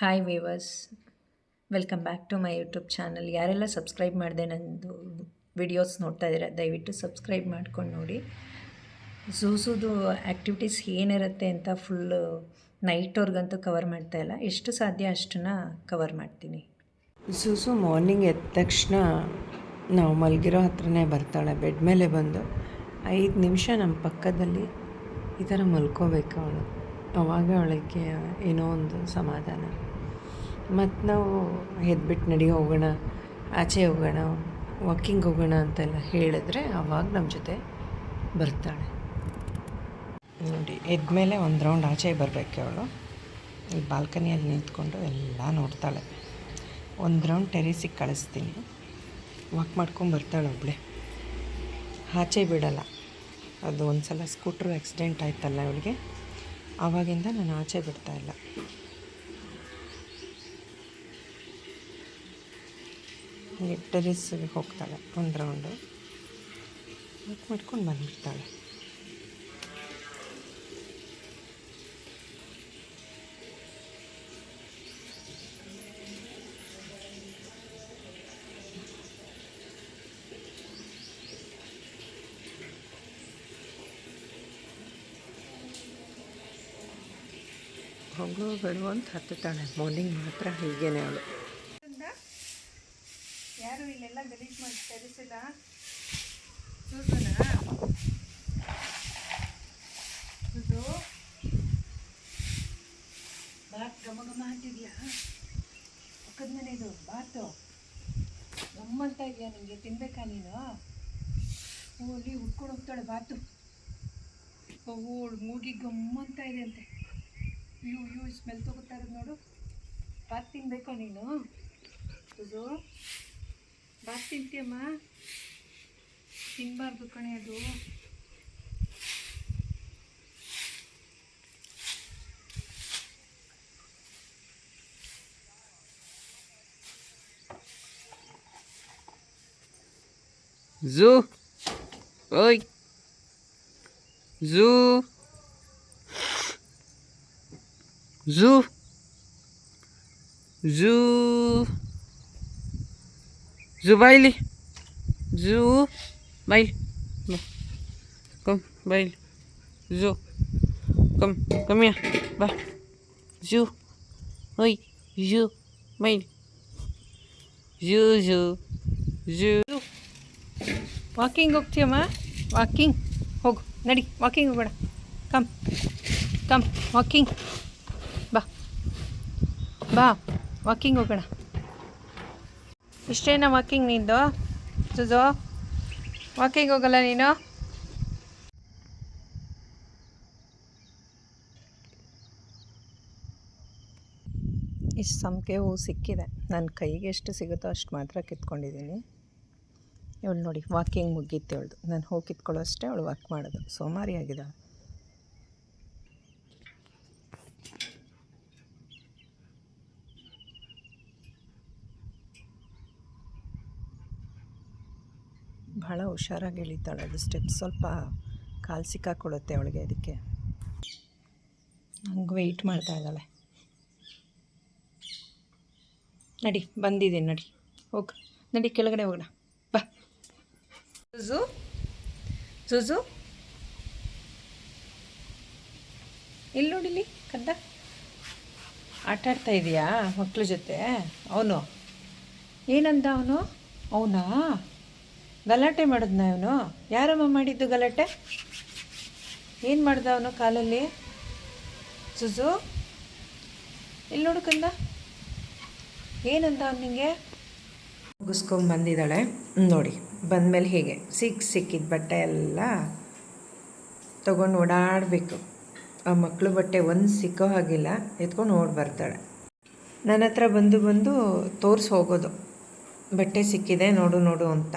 Hi viewers, welcome back to my YouTube channel. ಯಾರೆಲ್ಲ subscribe ಮಾಡಿದೆ ನನ್ನದು ವಿಡಿಯೋಸ್ ನೋಡ್ತಾ ಇದ್ದೀರಾ, ದಯವಿಟ್ಟು ಸಬ್ಸ್ಕ್ರೈಬ್ ಮಾಡ್ಕೊಂಡು ನೋಡಿ. ಝೂಝೂದು ಆ್ಯಕ್ಟಿವಿಟೀಸ್ ಏನಿರುತ್ತೆ ಅಂತ ಫುಲ್ಲು ನೈಟ್ವರೆಗಂತೂ ಕವರ್ ಮಾಡ್ತಾಯಿಲ್ಲ, ಎಷ್ಟು ಸಾಧ್ಯ ಅಷ್ಟನ್ನು ಕವರ್ ಮಾಡ್ತೀನಿ. ಝೂಝು ಮಾರ್ನಿಂಗ್ ಎದ್ದ ತಕ್ಷಣ ನಾವು ಮಲಗಿರೋ ಹತ್ರನೇ ಬರ್ತಾಳೆ. ಬೆಡ್ ಮೇಲೆ ಬಂದು 5 ನಿಮಿಷ ನಮ್ಮ ಪಕ್ಕದಲ್ಲಿ ಈ ಥರ ಮಲ್ಕೋಬೇಕು ಅವಳು. ಆವಾಗ ಅವಳಿಗೆ ಏನೋ ಒಂದು ಸಮಾಧಾನ. ಮತ್ತು ನಾವು ಎದ್ಬಿಟ್ಟು ನಡಿ ಹೋಗೋಣ, ಆಚೆ ಹೋಗೋಣ, ವಾಕಿಂಗ್ ಹೋಗೋಣ ಅಂತೆಲ್ಲ ಹೇಳಿದ್ರೆ ಆವಾಗ ನಮ್ಮ ಜೊತೆ ಬರ್ತಾಳೆ. ನೋಡಿ, ಎದ್ಮೇಲೆ ಒಂದು ರೌಂಡ್ ಆಚೆ ಬರಬೇಕು ಅವಳು. ಇಲ್ಲಿ ಬಾಲ್ಕನಿಯಲ್ಲಿ ನಿಂತ್ಕೊಂಡು ಎಲ್ಲ ನೋಡ್ತಾಳೆ. ಒಂದು ರೌಂಡ್ ಟೆರೇಸಿಗೆ ಕಳಿಸ್ತೀನಿ, ವಾಕ್ ಮಾಡ್ಕೊಂಡು ಬರ್ತಾಳೆ ಒಬ್ಬಳೆ. ಆಚೆ ಬಿಡಲ್ಲ. ಅದು ಒಂದು ಸಲ ಸ್ಕೂಟ್ರ್ ಆಕ್ಸಿಡೆಂಟ್ ಆಯ್ತಲ್ಲ ಇವಳಿಗೆ, ಆವಾಗಿಂದ ನಾನು ಆಚೆ ಬಿಡ್ತಾಯಿಲ್ಲ. ಟೆರೇಸ್ಗೆ ಹೋಗ್ತಾಳೆ, ಒಂದು ರೌಂಡು ವಾಕ್ ಮಾಡ್ಕೊಂಡು ಬಂದುಬಿಡ್ತಾಳೆ. ಹೋಗೋ ಬೇಡ ಅಂತ ಹತ್ತುತ್ತಾಳೆ. ಮಾರ್ನಿಂಗ್ ಮಾತ್ರ ಹೀಗೇನೆ ಅವಳು. ಯಾರು ಇಲ್ಲೆಲ್ಲ ಗಲೀಜು ಮಾಡಿ ತರಿಸಿಲ್ಲ. ಝೂಝೂನಾ? ಝೂಝೂ ಬಾತ್ ಘಮ ಘಮ ಅಂತಿದ್ಯಾ? ಪಕ್ಕದ ಮನೆದು ಬಾತು ಗಮ್ಮಂತ ಇದೆಯಾ? ನಿಮಗೆ ತಿನ್ಬೇಕಾ ನೀನು? ಅಲ್ಲಿ ಉಟ್ಕೊಂಡು ಹೋಗ್ತಾಳೆ ಬಾತು. ಅವಳು ಮೂಗಿ ಗಮ್ಮಂತ ಇದೆ ಅಂತೆ. ಇವು ಸ್ಮೆಲ್ ತೊಗೋತಾ ಇರೋದು ನೋಡು. ಬಾತ್ ತಿನ್ಬೇಕೋ ನೀನು? ಝೂಝೂ ಬಾತ್ ತಿಂತೀಯಮ್ಮ? ತಿನ್ನಬಾರ್ದು ಕಣೆ ಅದು. ಝೂ ಓಯ್ ಝೂ ಝೂ ಝೂ ಝೂ ಬಾಯ್ಲಿ, ಝೂ ಬಾಯ್ಲಿ, ಕಮ್ ಬಾಯ್ಲಿ, ಝೂ ಕಮ್ ಕಮ್ಮಿಯ ಬಾ, ಝೂ ಓಯ್ ಝೂ ಬಾಯ್ಲಿ, ಝೂ ಝೂ ಝೂ. ವಾಕಿಂಗ್ ಹೋಗ್ತೀಯಮ್ಮ? ವಾಕಿಂಗ್ ಹೋಗು, ನಡಿ ವಾಕಿಂಗ್ ಹೋಗೋಣ. ಕಮ್ ಕಮ್ ವಾಕಿಂಗ್ ಬಾ ಬಾ, ವಾಕಿಂಗ್ ಹೋಗೋಣ. ಇಷ್ಟೇನಾ ವಾಕಿಂಗ್ ನಿಂದು? ಝೂಝೂ ವಾಕಿಂಗ್ ಹೋಗಲ್ಲ ನೀನು? ಇಷ್ಟು ಸಂಪಿಗೆ ಹೂವು ಸಿಕ್ಕಿದೆ. ನನ್ನ ಕೈಗೆ ಎಷ್ಟು ಸಿಗುತ್ತೋ ಅಷ್ಟು ಮಾತ್ರ ಕಿತ್ಕೊಂಡಿದ್ದೀನಿ. ಇವಳು ನೋಡಿ, ವಾಕಿಂಗ್ ಮುಗೀತು ಇವಳ್ದು. ನಾನು ಹೋಗಿ ಕಿತ್ಕೊಳ್ಳೋ ಅಷ್ಟೇ ಅವಳು ವಾಕ್ ಮಾಡೋದು. ಸೋಮಾರಿ ಆಗಿದ್ದಾಳೆ. ಭಾಳ ಹುಷಾರಾಗಿ ಇಳಿತಾಳೆ. ಅದು ಸ್ಟೆಪ್ ಸ್ವಲ್ಪ ಕಾಲು ಸಿಕ್ಕಾಕೊಳ್ಳುತ್ತೆ ಅವಳಿಗೆ, ಅದಕ್ಕೆ ಹಂಗೆ ವೆಯ್ಟ್ ಮಾಡ್ತಾ ಇದ್ದಾಳೆ. ನಡಿ, ಬಂದಿದ್ದೀನಿ ನಡಿ, ಹೋಗು, ನಡಿ ಕೆಳಗಡೆ ಹೋಗೋಣ ಬಾ. ಝೂಝೂ ಝೂಝೂ ಇಲ್ಲಿ ನೋಡಿಲಿ, ಕದ್ದ ಆಟಾಡ್ತಾ ಇದೆಯಾ ಮಕ್ಳ ಜೊತೆ? ಅವನು ಏನಂದ? ಅವನಾ ಗಲಾಟೆ ಮಾಡಿದ್ನ ಇವನು? ಯಾರಮ್ಮ ಮಾಡಿದ್ದು ಗಲಾಟೆ? ಏನು ಮಾಡ್ದ ಅವನು ಕಾಲಲ್ಲಿ? ಝೂಝೂ ಇಲ್ಲಿ ನೋಡು ಕಂದ, ಏನಂದ ಅವನು ನಿಂಗೆ? ಮುಗಿಸ್ಕೊಂಬಂದಿದ್ದಾಳೆ ನೋಡಿ. ಬಂದಮೇಲೆ ಹೀಗೆ ಸಿಕ್ಕಿದ ಬಟ್ಟೆ ಎಲ್ಲ ತೊಗೊಂಡು ಓಡಾಡಬೇಕು. ಆ ಮಕ್ಕಳು ಬಟ್ಟೆ ಒಂದು ಸಿಕ್ಕೋ ಹಾಗಿಲ್ಲ, ಎತ್ಕೊಂಡು ಓಡಿ ಬರ್ತಾಳೆ. ನನ್ನ ಹತ್ರ ಬಂದು ತೋರಿಸಿ ಹೋಗೋದು, ಬಟ್ಟೆ ಸಿಕ್ಕಿದೆ ನೋಡು ನೋಡು ಅಂತ.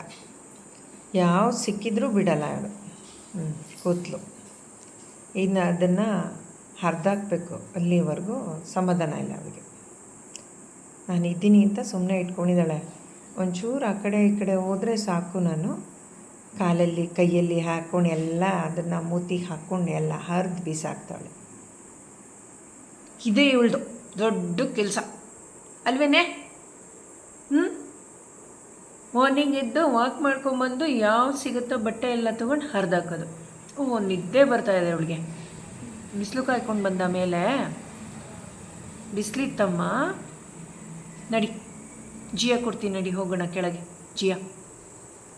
ಯಾವ್ದು ಸಿಕ್ಕಿದ್ರೂ ಬಿಡಲ್ಲ ಅವಳು. ಕೂತ್ಲು. ಇನ್ನು ಅದನ್ನು ಹರಿದಾಕಬೇಕು, ಅಲ್ಲಿವರೆಗೂ ಸಮಾಧಾನ ಇಲ್ಲ ಅವಳಿಗೆ. ನಾನು ಇದ್ದೀನಿ ಅಂತ ಸುಮ್ಮನೆ ಇಟ್ಕೊಂಡಿದ್ದಾಳೆ. ಒಂಚೂರು ಆ ಕಡೆ ಈ ಕಡೆ ಹೋದರೆ ಸಾಕು, ನಾನು ಕಾಲಲ್ಲಿ ಕೈಯಲ್ಲಿ ಹಾಕ್ಕೊಂಡು ಎಲ್ಲ ಅದನ್ನು ಮೂತಿಗೆ ಹಾಕ್ಕೊಂಡು ಎಲ್ಲ ಹರಿದು ಬೀಸಾಕ್ತಾಳೆ. ಇದೇ ಇವಳ್ದು ದೊಡ್ಡ ಕೆಲಸ. ಅಲ್ವೇನೆ? ಮಾರ್ನಿಂಗ್ ಎದ್ದು ವಾಕ್ ಮಾಡ್ಕೊಂಬಂದು ಯಾವ ಸಿಗುತ್ತೋ ಬಟ್ಟೆ ಎಲ್ಲ ತೊಗೊಂಡು ಹರಿದಾಕೋದು. ನಿದ್ದೆ ಬರ್ತಾಯಿದೆ ಅವಳಿಗೆ. ಬಿಸಿಲು ಕಾಯ್ಕೊಂಡು ಬಂದ ಮೇಲೆ ಬಿಸಿಲಿತ್ತಮ್ಮ. ನಡಿ, ಜಿಯಾ ಕೊಡ್ತೀನಿ, ನಡಿ ಹೋಗೋಣ ಕೆಳಗೆ. ಜಿಯಾ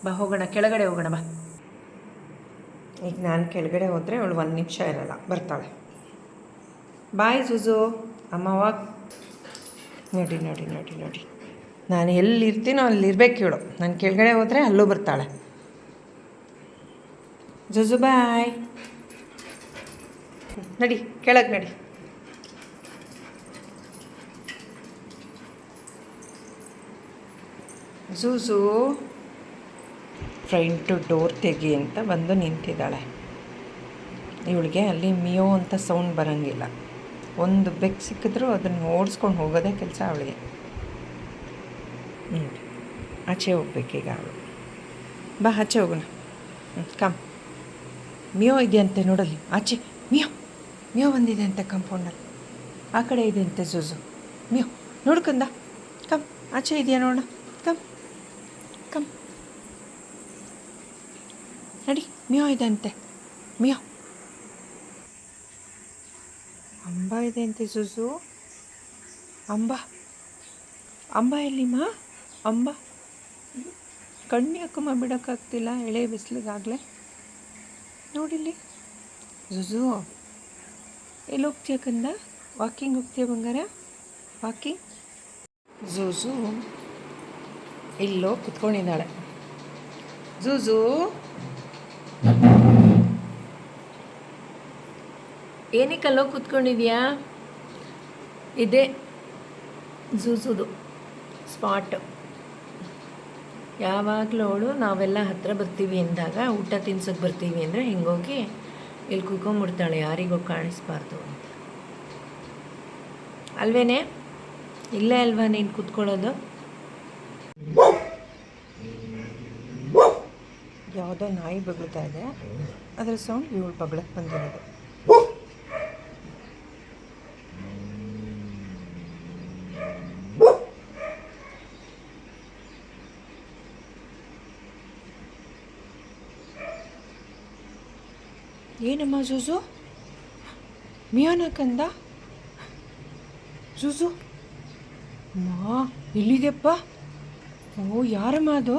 ಬಾ, ಹೋಗೋಣ ಕೆಳಗಡೆ, ಹೋಗೋಣ ಬಾ. ಈಗ ನಾನು ಕೆಳಗಡೆ ಹೋದರೆ ಅವಳು 1 ನಿಮಿಷ ಇರಲ್ಲ, ಬರ್ತಾಳೆ. ಬಾಯ್ ಜುಜು, ಅಮ್ಮ ವಾಕ್. ನೋಡಿ ನೋಡಿ ನೋಡಿ ನೋಡಿ, ನಾನು ಎಲ್ಲಿರ್ತೀನೋ ಅಲ್ಲಿರ್ಬೇಕು ಇವಳು. ನಾನು ಕೆಳಗಡೆ ಹೋದರೆ ಅಲ್ಲೂ ಬರ್ತಾಳೆ. ಜುಜು ಬಾಯ್, ನಡಿ ಕೆಳಗೆ ನಡಿ. ಜೂಜು ಫ್ರಂಟ್ ಡೋರ್ ತೆಗಿ ಅಂತ ಬಂದು ನಿಂತಿದ್ದಾಳೆ. ಇವಳಿಗೆ ಅಲ್ಲಿ ಮಿಯೋ ಅಂತ ಸೌಂಡ್ ಬರೋಂಗಿಲ್ಲ. ಒಂದು ಬೆಕ್ಕು ಸಿಕ್ಕಿದ್ರೂ ಅದನ್ನು ಓಡಿಸ್ಕೊಂಡು ಹೋಗೋದೇ ಕೆಲಸ ಅವಳಿಗೆ. ಆಚೆ ಹೋಗ್ಬೇಕೀಗ ಅವಳು. ಬಾ ಆಚೆ ಹೋಗೋಣ. ಕಮ್. ಮಿಯೋ ಇದೆಯಂತೆ ನೋಡಲ್ಲಿ, ಆಚೆ ಮಿಯೋ ಮಿಯೋ ಬಂದಿದೆ ಅಂತೆ ಕಾಂಪೌಂಡಲ್ಲಿ. ಆ ಕಡೆ ಇದೆ ಅಂತೆ ಜೂಜು. ಮಿಯೋ ನೋಡ್ಕಂದ, ಕಮ್ ಆಚೆ ಇದೆಯಾ ನೋಡೋಣ. ಕಮ್ ಕಮ್ ನಡಿ, ಮಿಯೋ ಇದೆ ಅಂತೆ. ಮಿಯೋ ಅಂಬ ಇದೆ ಅಂತೆ ಜೂಜು. ಅಂಬ ಅಂಬ ಎಲ್ಲಿಮ್ಮ? ಅಂಬ ಕಣ್ಣು ಯಾಕಮ್ಮ ಬಿಡೋಕ್ಕಾಗ್ತಿಲ್ಲ ಎಳೆ ಬಿಸಿಲಿಗಾಗಲೇ. ನೋಡಿಲ್ಲಿ ಜುಜು, ಎಲ್ಲಿ ಹೋಗ್ತೀಯ ಕಂದ? ವಾಕಿಂಗ್ ಹೋಗ್ತೀಯ ಬಂಗಾರ? ವಾಕಿಂಗ್. ಜೂಜು ಇಲ್ಲೋ ಕುತ್ಕೊಂಡಿದ್ದಾಳೆ. ಜೂಜು ಏನಕ್ಕಲ್ಲೋ ಕೂತ್ಕೊಂಡಿದ್ಯಾ? ಇದೆ ಜೂಜುದು ಸ್ಪಾಟ್. ಯಾವಾಗಲೂ ಅವಳು ನಾವೆಲ್ಲ ಹತ್ತಿರ ಬರ್ತೀವಿ ಅಂದಾಗ, ಊಟ ತಿನ್ಸೋಕ್ಕೆ ಬರ್ತೀವಿ ಅಂದರೆ ಹಿಂಗೋಗಿ ಇಲ್ಲಿ ಕೂತ್ಕೊಂಡ್ಬಿಡ್ತಾಳೆ, ಯಾರಿಗೂ ಕಾಣಿಸ್ಬಾರ್ದು ಅಂತ. ಅಲ್ವೇನೆ? ಇಲ್ಲೇ ಅಲ್ವಾ ನೀನು ಕೂತ್ಕೊಳ್ಳೋದು? ಯಾವುದೋ ನಾಯಿ ಬಗ್ಳುತ್ತಾ ಇದೆ, ಅದರ ಸೌಂಡ್ ಇವಳು ಬಗ್ಳಕ್ಕೆ ಬಂದಿರೋದು. ಏನಮ್ಮ ಜೂಜು? ಮಿಯೋನ ಕಂದ? ಜೂಜು ಮಾ ಎಲ್ಲಿದೆಪ್ಪ? ಓ ಯಾರಮ್ಮ ಅದು?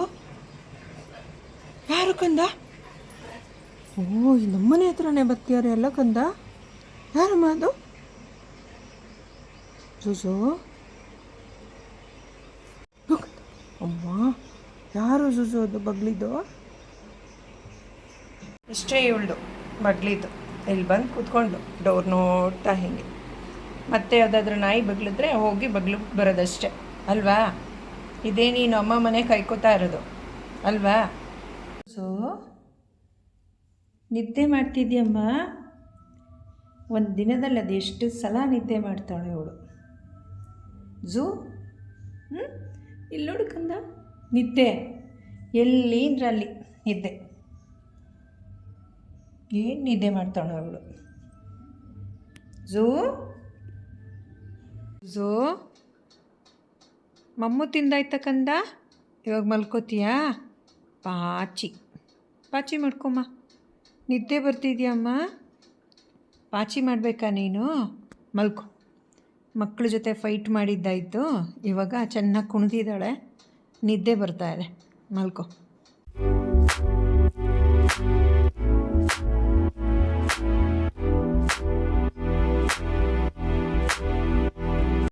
ಯಾರು ಕಂದ? ಓ ನಮ್ಮನೆ ಹತ್ರನೇ ಬರ್ತೀಯಾರ ಎಲ್ಲ ಕಂದ? ಯಾರಮ್ಮ ಅದು? ಜೂಜು ಅಮ್ಮ ಯಾರು ಜೂಜು ಅದು ಬಗ್ಲಿದ್ದು? ಇಷ್ಟೇ ಇವಳ್ದು ಬಗ್ಲಿದ್ದು. ಇಲ್ಲಿ ಬಂದು ಕೂತ್ಕೊಂಡು ಡೋರ್ ನೋಡ್ತಾ ಹೀಗೆ. ಮತ್ತೆ ಯಾವುದಾದ್ರೂ ನಾಯಿ ಬಗ್ಲಿದ್ರೆ ಹೋಗಿ ಬರೋದಷ್ಟೇ ಅಲ್ವಾ? ಇದೇ ನೀನು ಅಮ್ಮ ಮನೆ ಕಾಯ್ಕೋತಾ ಇರೋದು ಅಲ್ವಾ? ಸೊ ನಿದ್ದೆ ಮಾಡ್ತಿದ್ಯಮ್ಮ. ಒಂದು ದಿನದಲ್ಲಿ ಅದೆಷ್ಟು ಸಲ ನಿದ್ದೆ ಮಾಡ್ತಾಳೆ ಇವಳು. ಝೂ ಇಲ್ಲಿ ನೋಡು ಕಂದ, ನಿದ್ದೆ ಎಲ್ಲಿಂದ್ರಲ್ಲಿ ನಿದ್ದೆ. ಏನು ನಿದ್ದೆ ಮಾಡ್ತಾಳೆ ಅವಳು? ಝೂ ಝೂ ಮಮ್ಮು ತಿಂದಾಯ್ತ ಕಂದ? ಇವಾಗ ಮಲ್ಕೋತೀಯಾ? ಪಾಚಿ ಪಾಚಿ ಮಾಡ್ಕೊಮ್ಮ. ನಿದ್ದೆ ಬರ್ತಿದ್ಯಮ್ಮ? ಪಾಚಿ ಮಾಡಬೇಕಾ ನೀನು? ಮಲ್ಕೊ. ಮಕ್ಕಳ ಜೊತೆ ಫೈಟ್ ಮಾಡಿದ್ದಾಯಿತು, ಇವಾಗ ಚೆನ್ನಾಗಿ ಕುಣಿದಿದ್ದಾಳೆ, ನಿದ್ದೆ ಬರ್ತಾಯಿದೆ, ಮಲ್ಕೊ.